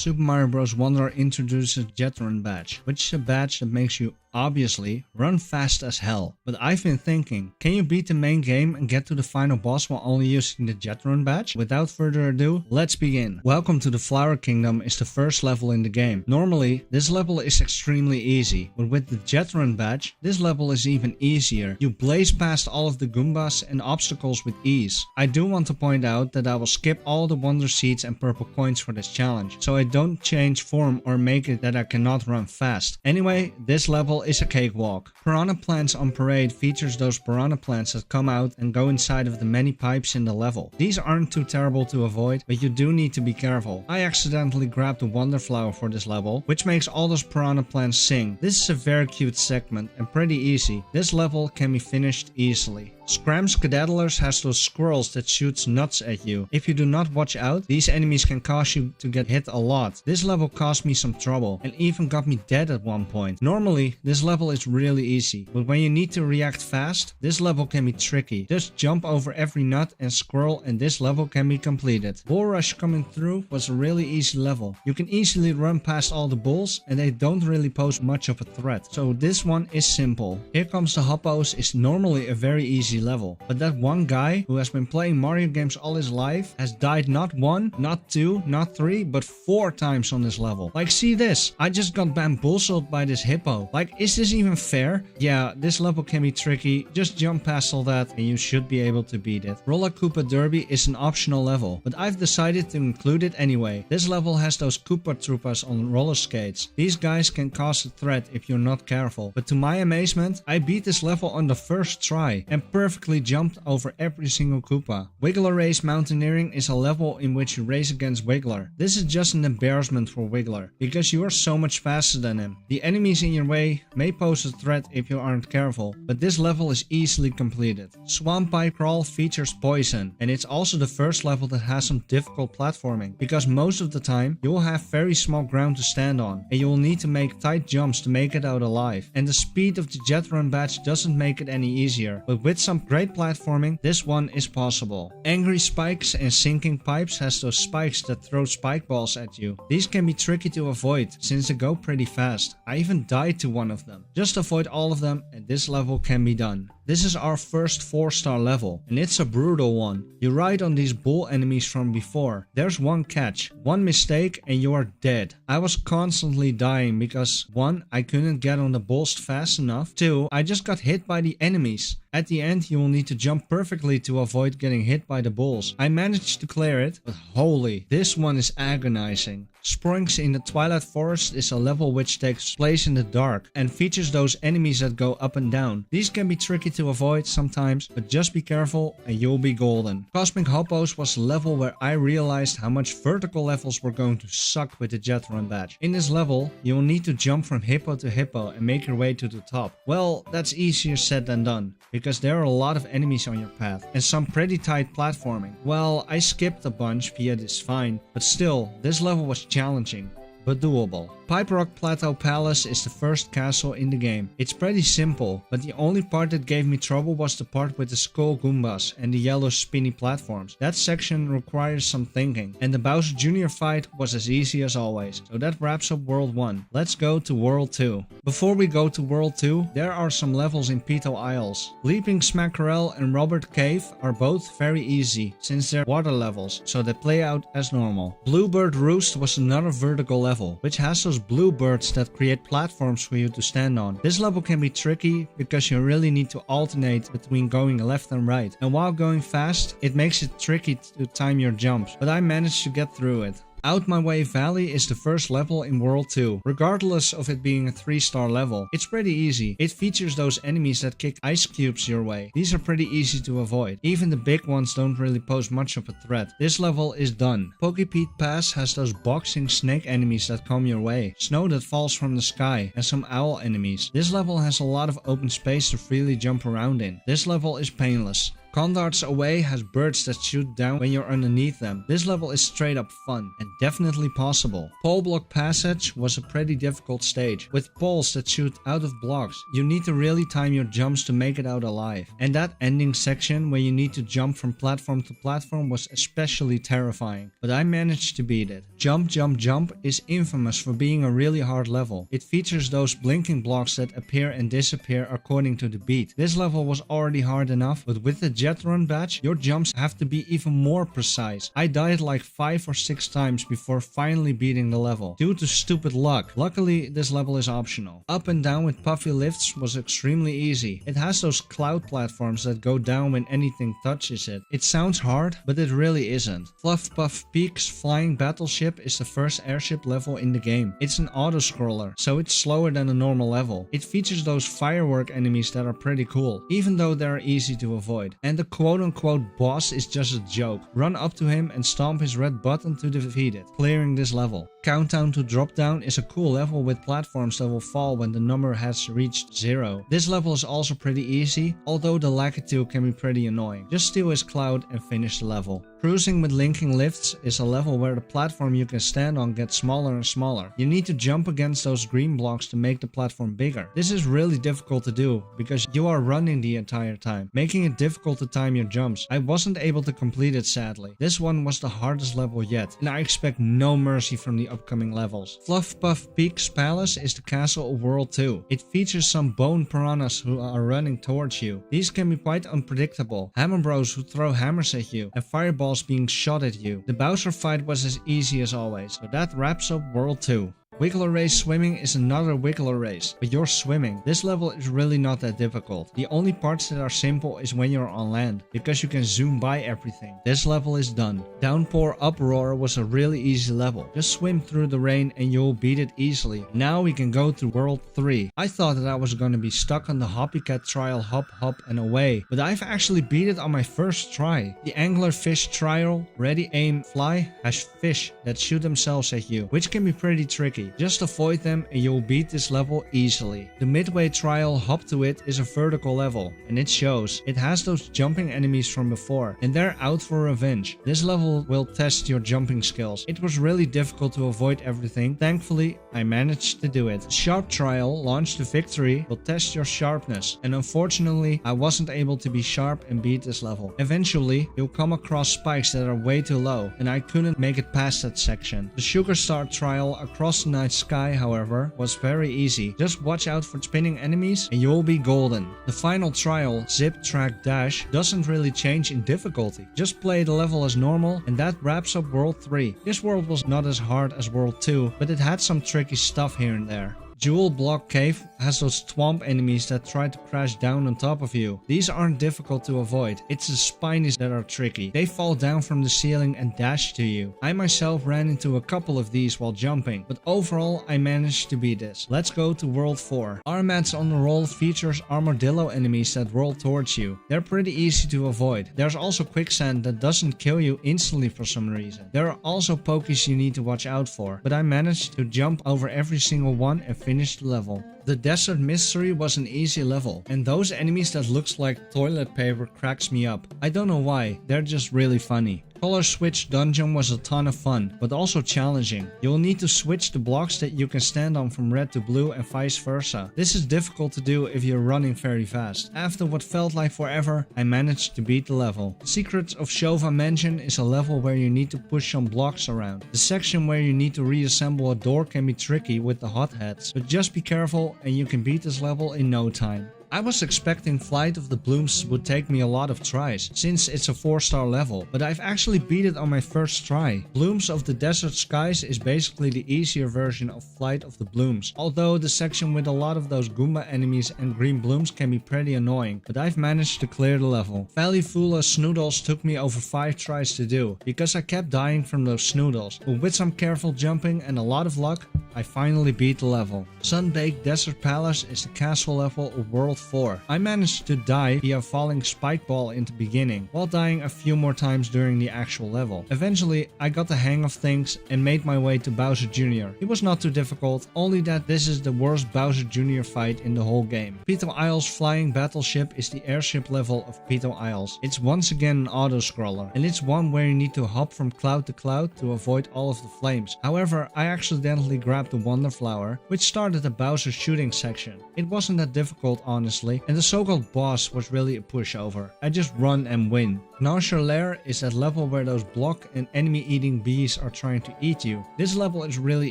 Super Mario Bros. Wonder introduces Jetron badge, which is a badge that makes you obviously run fast as hell. But I've been thinking, can you beat the main game and get to the final boss while only using the Jetron badge? Without further ado, let's begin. Welcome to the Flower Kingdom is the first level in the game. Normally, this level is extremely easy, but with the Jetron badge, this level is even easier. You blaze past all of the Goombas and obstacles with ease. I do want to point out that I will skip all the Wonder Seeds and purple coins for this challenge, so I don't change form or make it that I cannot run fast. Anyway, this level is a cakewalk. Piranha Plants on Parade features those piranha plants that come out and go inside of the many pipes in the level. These aren't too terrible to avoid, but you do need to be careful. I accidentally grabbed the Wonder Flower for this level, which makes all those piranha plants sing. This is a very cute segment and pretty easy. This level can be finished easily. Scram Skedaddlers has those squirrels that shoots nuts at you. If you do not watch out, these enemies can cause you to get hit a lot. This level caused me some trouble and even got me dead at one point. Normally, this level is really easy, but when you need to react fast, this level can be tricky. Just jump over every nut and squirrel and this level can be completed. Bull Rush coming through was a really easy level. You can easily run past all the bulls and they don't really pose much of a threat. So this one is simple. Here Comes the Hoppos is normally a very easy level, but that one guy who has been playing Mario games all his life has died not one, not two, not three, but 4 times on this level. Like, see this, I just got bamboozled by this hippo. Like, is this even fair? Yeah, this level can be tricky. Just jump past all that and you should be able to beat it. Roller Koopa Derby is an optional level, but I've decided to include it anyway. This level has those Koopa Troopas on roller skates. These guys can cause a threat if you're not careful, but to my amazement, I beat this level on the first try and perfectly jumped over every single Koopa. Wiggler Race Mountaineering is a level in which you race against Wiggler. This is just an embarrassment for Wiggler, because you are so much faster than him. The enemies in your way may pose a threat if you aren't careful, but this level is easily completed. Swamp Pipe Crawl features poison, and it's also the first level that has some difficult platforming, because most of the time you will have very small ground to stand on, and you will need to make tight jumps to make it out alive. And the speed of the Jetron badge doesn't make it any easier, but with some great platforming, this one is possible. Angry Spikes and Sinking Pipes has those spikes that throw spike balls at you. These can be tricky to avoid since they go pretty fast. I even died to one of them. Just avoid all of them and this level can be done. This is our first 4-star level, and it's a brutal one. You ride on these bull enemies from before. There's one catch. One mistake and you are dead. I was constantly dying because 1. I couldn't get on the bulls fast enough. 2. I just got hit by the enemies. At the end you will need to jump perfectly to avoid getting hit by the bulls. I managed to clear it, but holy, this one is agonizing. Springs in the Twilight Forest is a level which takes place in the dark and features those enemies that go up and down. These can be tricky to avoid sometimes, but just be careful and you'll be golden. Cosmic Hoppos was a level where I realized how much vertical levels were going to suck with the Jetron badge. In this level, you will need to jump from hippo to hippo and make your way to the top. Well, that's easier said than done, because there are a lot of enemies on your path and some pretty tight platforming. Well, I skipped a bunch via this fine, but still, this level was challenging, but doable. Pipe Rock Plateau Palace is the first castle in the game. It's pretty simple, but the only part that gave me trouble was the part with the skull Goombas and the yellow spinny platforms. That section requires some thinking, and the Bowser Jr. fight was as easy as always. So that wraps up World 1. Let's go to World 2. Before we go to World 2, there are some levels in Pito Isles. Leaping Smackerel and Robert Cave are both very easy, since they're water levels, so they play out as normal. Bluebird Roost was another vertical level, which has those bluebirds that create platforms for you to stand on. This level can be tricky because you really need to alternate between going left and right, and while going fast, it makes it tricky to time your jumps, but I managed to get through it. Out My Way Valley is the first level in World 2. Regardless of it being a 3-star level, it's pretty easy. It features those enemies that kick ice cubes your way. These are pretty easy to avoid. Even the big ones don't really pose much of a threat. This level is done. Pokepete Pass has those boxing snake enemies that come your way, snow that falls from the sky, and some owl enemies. This level has a lot of open space to freely jump around in. This level is painless. Condart's Away has birds that shoot down when you're underneath them. This level is straight up fun and definitely possible. Pole Block Passage was a pretty difficult stage, with poles that shoot out of blocks. You need to really time your jumps to make it out alive. And that ending section where you need to jump from platform to platform was especially terrifying, but I managed to beat it. Jump Jump Jump is infamous for being a really hard level. It features those blinking blocks that appear and disappear according to the beat. This level was already hard enough, but with the Jet Run badge, your jumps have to be even more precise. I died like 5 or 6 times before finally beating the level, due to stupid luck. Luckily, this level is optional. Up and down with puffy lifts was extremely easy. It has those cloud platforms that go down when anything touches it. It sounds hard, but it really isn't. Fluff Puff Peak's Flying Battleship is the first airship level in the game. It's an auto-scroller, so it's slower than a normal level. It features those firework enemies that are pretty cool, even though they're easy to avoid. And the quote-unquote boss is just a joke. Run up to him and stomp his red button to defeat it, clearing this level. Countdown to Drop Down is a cool level with platforms that will fall when the number has reached 0. This level is also pretty easy, although the Lakitu can be pretty annoying. Just steal his cloud and finish the level. Cruising with linking lifts is a level where the platform you can stand on gets smaller and smaller. You need to jump against those green blocks to make the platform bigger. This is really difficult to do because you are running the entire time, making it difficult to time your jumps. I wasn't able to complete it sadly. This one was the hardest level yet, and I expect no mercy from the upcoming levels. Fluff Puff Peak's Palace is the castle of World 2. It features some bone piranhas who are running towards you. These can be quite unpredictable. Hammer Bros who throw hammers at you, and fireballs being shot at you. The Bowser fight was as easy as always, so that wraps up World 2. Wiggler Race Swimming is another Wiggler Race, but you're swimming. This level is really not that difficult. The only parts that are simple is when you're on land, because you can zoom by everything. This level is done. Downpour Uproar was a really easy level. Just swim through the rain and you'll beat it easily. Now we can go to World 3. I thought that I was gonna be stuck on the Hoppycat trial Hop Hop and Away, but I've actually beat it on my first try. The Anglerfish trial Ready Aim Fly has fish that shoot themselves at you, which can be pretty tricky. Just avoid them and you'll beat this level easily. The Midway trial Hop to It is a vertical level, and it shows. It has those jumping enemies from before, and they're out for revenge. This level will test your jumping skills. It was really difficult to avoid everything. Thankfully, I managed to do it. Sharp trial Launch to Victory will test your sharpness, and unfortunately, I wasn't able to be sharp and beat this level. Eventually, you'll come across spikes that are way too low, and I couldn't make it past that section. The Sugar Star trial Across the Night Sky, however, was very easy. Just watch out for spinning enemies and you'll be golden. The final trial, Zip Track Dash, doesn't really change in difficulty. Just play the level as normal, and that wraps up World 3. This world was not as hard as World 2, but it had some tricky stuff here and there. Jewel Block Cave has those twomp enemies that try to crash down on top of you. These aren't difficult to avoid. It's the spinies that are tricky. They fall down from the ceiling and dash to you. I myself ran into a couple of these while jumping, but overall I managed to beat this. Let's go to World 4. Armad's on the Roll features armadillo enemies that roll towards you. They're pretty easy to avoid. There's also quicksand that doesn't kill you instantly for some reason. There are also pokies you need to watch out for, but I managed to jump over every single one and finish the level. The Desert Mystery was an easy level, and those enemies that looks like toilet paper cracks me up. I don't know why, they're just really funny. Color Switch Dungeon was a ton of fun, but also challenging. You'll need to switch the blocks that you can stand on from red to blue and vice versa. This is difficult to do if you're running very fast. After what felt like forever, I managed to beat the level. Secrets of Shova Mansion is a level where you need to push some blocks around. The section where you need to reassemble a door can be tricky with the hotheads, but just be careful and you can beat this level in no time. I was expecting Flight of the Blooms would take me a lot of tries, since it's a 4-star level, but I've actually beat it on my first try. Blooms of the Desert Skies is basically the easier version of Flight of the Blooms, although the section with a lot of those Goomba enemies and green blooms can be pretty annoying, but I've managed to clear the level. Valley Fula Snoodles took me over 5 tries to do, because I kept dying from those snoodles, but with some careful jumping and a lot of luck, I finally beat the level. Sun-baked Desert Palace is the castle level of World 4. I managed to die via falling spike ball in the beginning, while dying a few more times during the actual level. Eventually, I got the hang of things and made my way to Bowser Jr. It was not too difficult, only that this is the worst Bowser Jr. fight in the whole game. Pito Isle's flying battleship is the airship level of Pito Isles. It's once again an auto-scroller, and it's one where you need to hop from cloud to cloud to avoid all of the flames. However, I accidentally grabbed the Wonder Flower, which started the Bowser shooting section. It wasn't that difficult honestly, and the so-called boss was really a pushover. I just run and win. Nausea Lair is that level where those block and enemy eating bees are trying to eat you. This level is really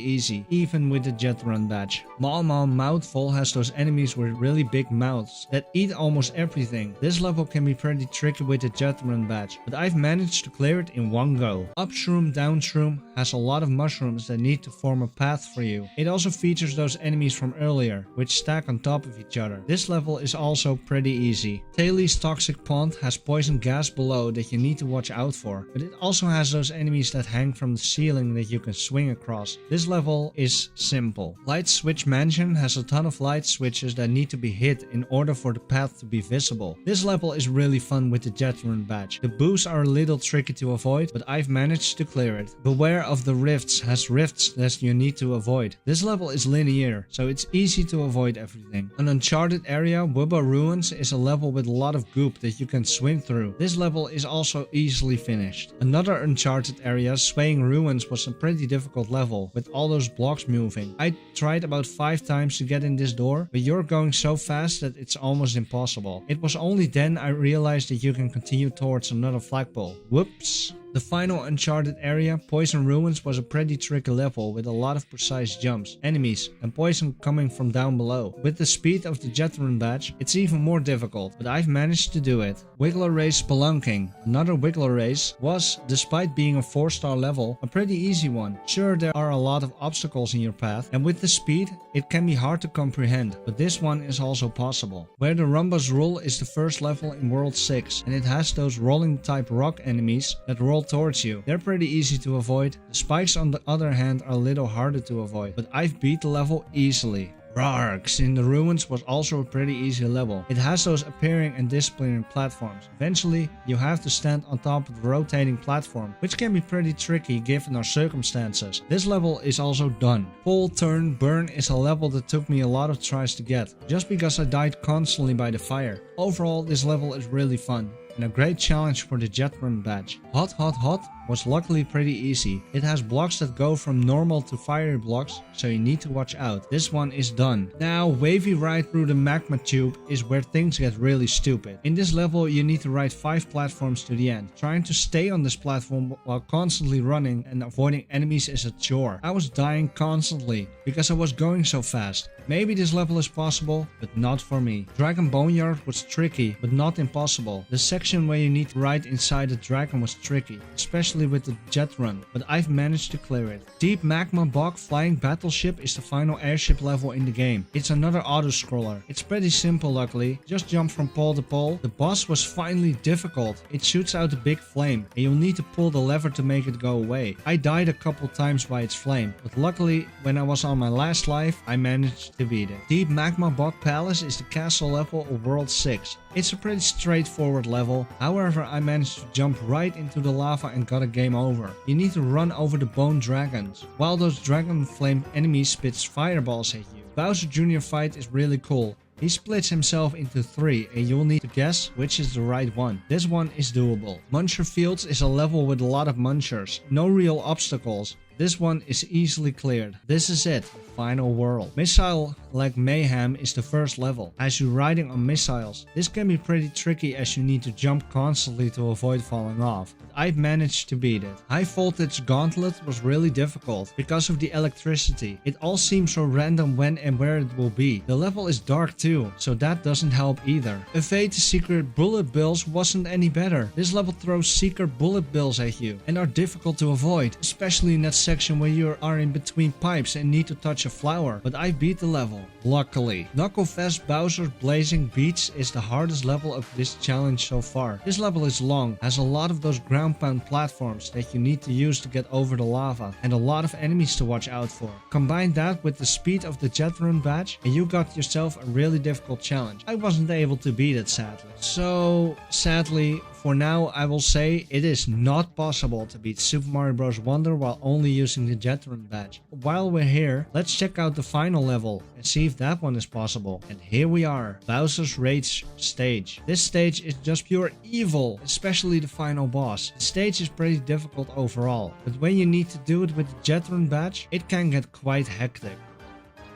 easy, even with the jet run badge. Maw Mouthful has those enemies with really big mouths that eat almost everything. This level can be pretty tricky with the jet run badge, but I've managed to clear it in one go. Upshroom Downshroom has a lot of mushrooms that need to form a path for you. It also features those enemies from earlier, which stack on top of each other. This level is also pretty easy. Taili's Toxic Pond has poison gas below that you need to watch out for, but it also has those enemies that hang from the ceiling that you can swing across. This level is simple. Light Switch Mansion has a ton of light switches that need to be hit in order for the path to be visible. This level is really fun with the jet run badge. The boos are a little tricky to avoid, but I've managed to clear it. Beware of the Rifts has rifts that you need to avoid. This level is linear, so it's easy to avoid everything. An Uncharted area, Wubba Ruins, is a level with a lot of goop that you can swim through. This level is also easily finished. Another Uncharted area, Swaying Ruins, was a pretty difficult level with all those blocks moving. I tried about 5 times to get in this door, but you're going so fast that it's almost impossible. It was only then I realized that you can continue towards another flagpole. Whoops. The final Uncharted area, Poison Ruins, was a pretty tricky level with a lot of precise jumps, enemies, and poison coming from down below. With the speed of the jet run badge, it's even more difficult, but I've managed to do it. Wiggler Race Spelunking. Another Wiggler Race was, despite being a 4-star level, a pretty easy one. Sure, there are a lot of obstacles in your path, and with the speed, it can be hard to comprehend, but this one is also possible. Where the Rumbas Rule is the first level in World 6, and it has those rolling type rock enemies that roll towards you. They're pretty easy to avoid. The spikes on the other hand are a little harder to avoid, but I've beat the level easily. Rarks in the Ruins was also a pretty easy level. It has those appearing and disappearing platforms. Eventually, you have to stand on top of the rotating platform, which can be pretty tricky given our circumstances. This level is also done. Pull, Turn, Burn is a level that took me a lot of tries to get, just because I died constantly by the fire. Overall, this level is really fun and a great challenge for the jet run badge. Hot Hot Hot was luckily pretty easy. It has blocks that go from normal to fiery blocks, so you need to watch out. This one is done. Now, Wavy Ride through the magma tube is where things get really stupid. In this level, you need to ride 5 platforms to the end. Trying to stay on this platform while constantly running and avoiding enemies is a chore. I was dying constantly because I was going so fast. Maybe this level is possible, but not for me. Dragon Boneyard was tricky, but not impossible. The section where you need to ride inside the dragon was tricky, especially with the jet run, but I've managed to clear it. Deep Magma Bog Flying Battleship is the final airship level in the game. It's another auto-scroller. It's pretty simple luckily, just jump from pole to pole. The boss was finally difficult. It shoots out a big flame, and you'll need to pull the lever to make it go away. I died a couple times by its flame, but luckily when I was on my last life, I managed to beat it. Deep Magma Bog Palace is the castle level of World 6. It's a pretty straightforward level, however I managed to jump right into the lava and got a game over. You need to run over the bone dragons, while those dragon flame enemies spits fireballs at you. Bowser Jr. fight is really cool. He splits himself into 3 and you'll need to guess which is the right one. This one is doable. Muncher Fields is a level with a lot of munchers, no real obstacles. This one is easily cleared. This is it, the final world. Missile like Mayhem is the first level, as you're riding on missiles. This can be pretty tricky as you need to jump constantly to avoid falling off, but I've managed to beat it. High Voltage Gauntlet was really difficult because of the electricity. It all seems so random when and where it will be. The level is dark too, so that doesn't help either. Evade the secret bullet bills wasn't any better. This level throws secret bullet bills at you and are difficult to avoid, especially in that section where you are in between pipes and need to touch a flower, but I beat the level. luckily. Knucklefest Bowser's Blazing Beats is the hardest level of this challenge so far. This level is long, has a lot of those ground pound platforms that you need to use to get over the lava, and a lot of enemies to watch out for. Combine that with the speed of the jet run badge and you got yourself a really difficult challenge. I wasn't able to beat it sadly. So sadly, for now I will say it is not possible to beat Super Mario Bros. Wonder while only using the jet run badge. While we're here, let's check out the final level and see if that one is possible. And here we are, Bowser's Rage stage. This stage is just pure evil, especially the final boss. The stage is pretty difficult overall, but when you need to do it with the jet run badge, it can get quite hectic.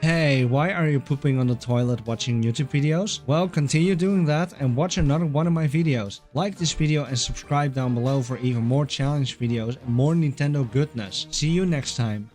Hey, why are you pooping on the toilet watching YouTube videos? Well, continue doing that and watch another one of my videos. Like this video and subscribe down below for even more challenge videos and more Nintendo goodness. See you next time.